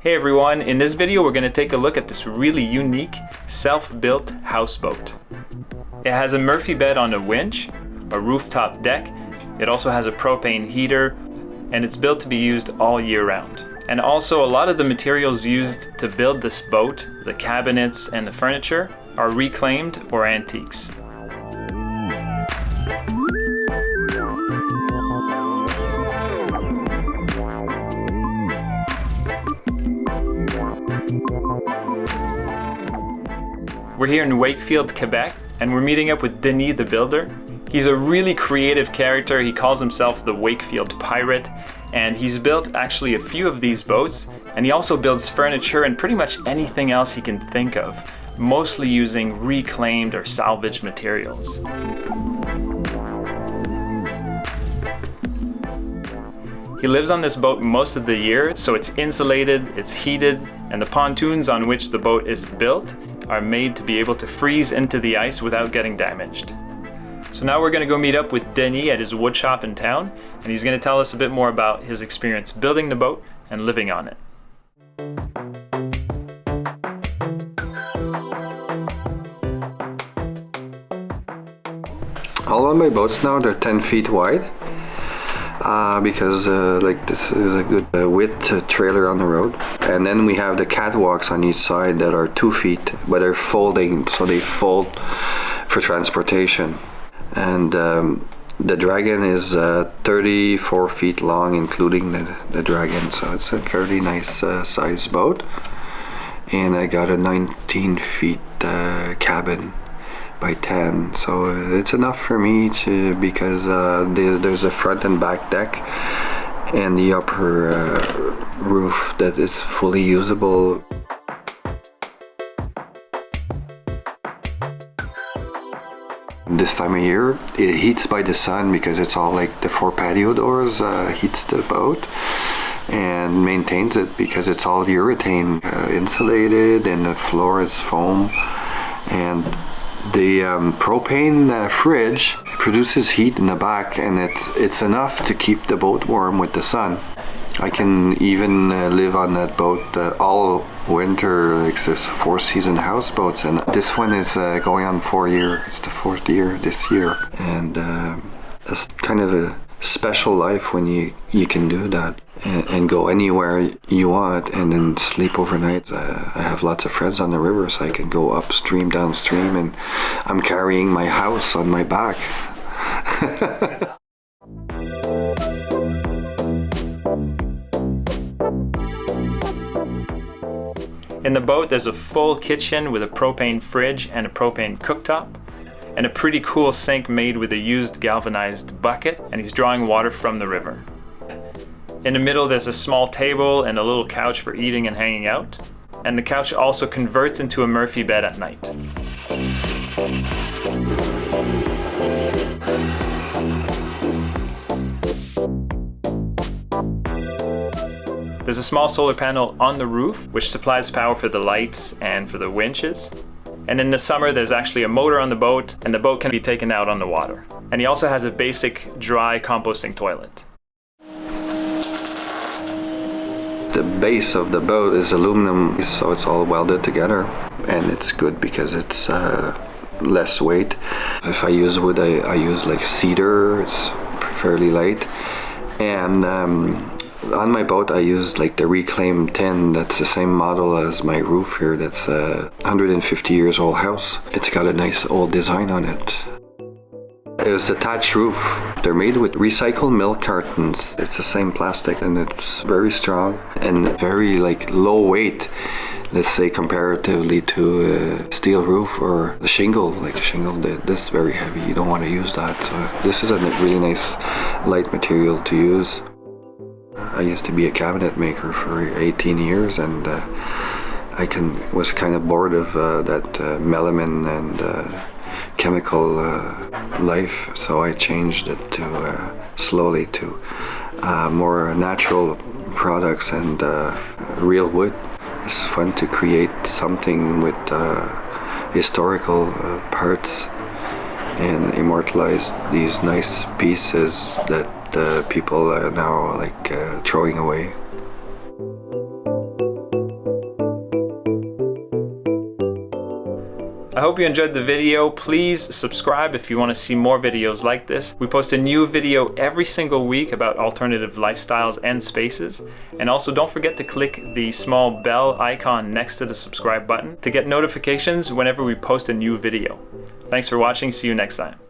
Hey everyone, in this video we're going to take a look at this really unique self-built houseboat. It has a Murphy bed on a winch, a rooftop deck, it also has a propane heater, and it's built to be used all year round. And also a lot of the materials used to build this boat, the cabinets and the furniture, are reclaimed or antiques. We're here in Wakefield, Quebec, and we're meeting up with Denis the builder. He's a really creative character. He calls himself the Wakefield Pirate, and he's built actually a few of these boats, and he also builds furniture and pretty much anything else he can think of, mostly using reclaimed or salvaged materials. He lives on this boat most of the year, so it's insulated, it's heated, and the pontoons on which the boat is built are made to be able to freeze into the ice without getting damaged. So now we're going to go meet up with Denis at his woodshop in town, and he's going to tell us a bit more about his experience building the boat and living on it. All of my boats now, they're 10 feet wide because like this is a good width trailer on the road. And then we have the catwalks on each side that are 2 feet, but they're folding, so they fold for transportation. And the Dragon is 34 feet long, including the Dragon, so it's a fairly nice size boat. And I got a 19 feet cabin by 10, so it's enough for me because there's a front and back deck and the upper roof that is fully usable. This time of year it heats by the sun because it's all like the 4 patio doors heats the boat and maintains it because it's all urethane insulated and the floor is foam. And the propane fridge produces heat in the back, and it's enough to keep the boat warm with the sun. I can even live on that boat all winter, like this 4-season houseboats, and this one is going on 4 years. It's the 4th year this year, and it's kind of a special life when you can do that and go anywhere you want and then sleep overnight. I have lots of friends on the river, so I can go upstream, downstream, and I'm carrying my house on my back. In the boat there's a full kitchen with a propane fridge and a propane cooktop, and a pretty cool sink made with a used galvanized bucket, and he's drawing water from the river. In the middle there's a small table and a little couch for eating and hanging out, and the couch also converts into a Murphy bed at night. There's a small solar panel on the roof which supplies power for the lights and for the winches. And in the summer there's actually a motor on the boat, and the boat can be taken out on the water. And he also has a basic dry composting toilet. The base of the boat is aluminum, so it's all welded together, and it's good because it's less weight. If I use wood, I use like cedar. It's fairly light. And on my boat I use like the reclaimed tin. That's the same model as my roof here. That's a 150 years old house. It's got a nice old design on it. It was a thatch roof. They're made with recycled milk cartons. It's the same plastic, and it's very strong and very like low weight. Let's say comparatively to a steel roof or a shingle. Like a shingle, this is very heavy. You don't want to use that. So this is a really nice light material to use. I used to be a cabinet maker for 18 years, and was kind of bored of that melamine and chemical life, so I changed it to slowly to more natural products and real wood. It's fun to create something with historical parts and immortalize these nice pieces that people are now like throwing away. I hope you enjoyed the video. Please subscribe if you want to see more videos like this. We post a new video every single week about alternative lifestyles and spaces. And also don't forget to click the small bell icon next to the subscribe button to get notifications whenever we post a new video. Thanks for watching. See you next time.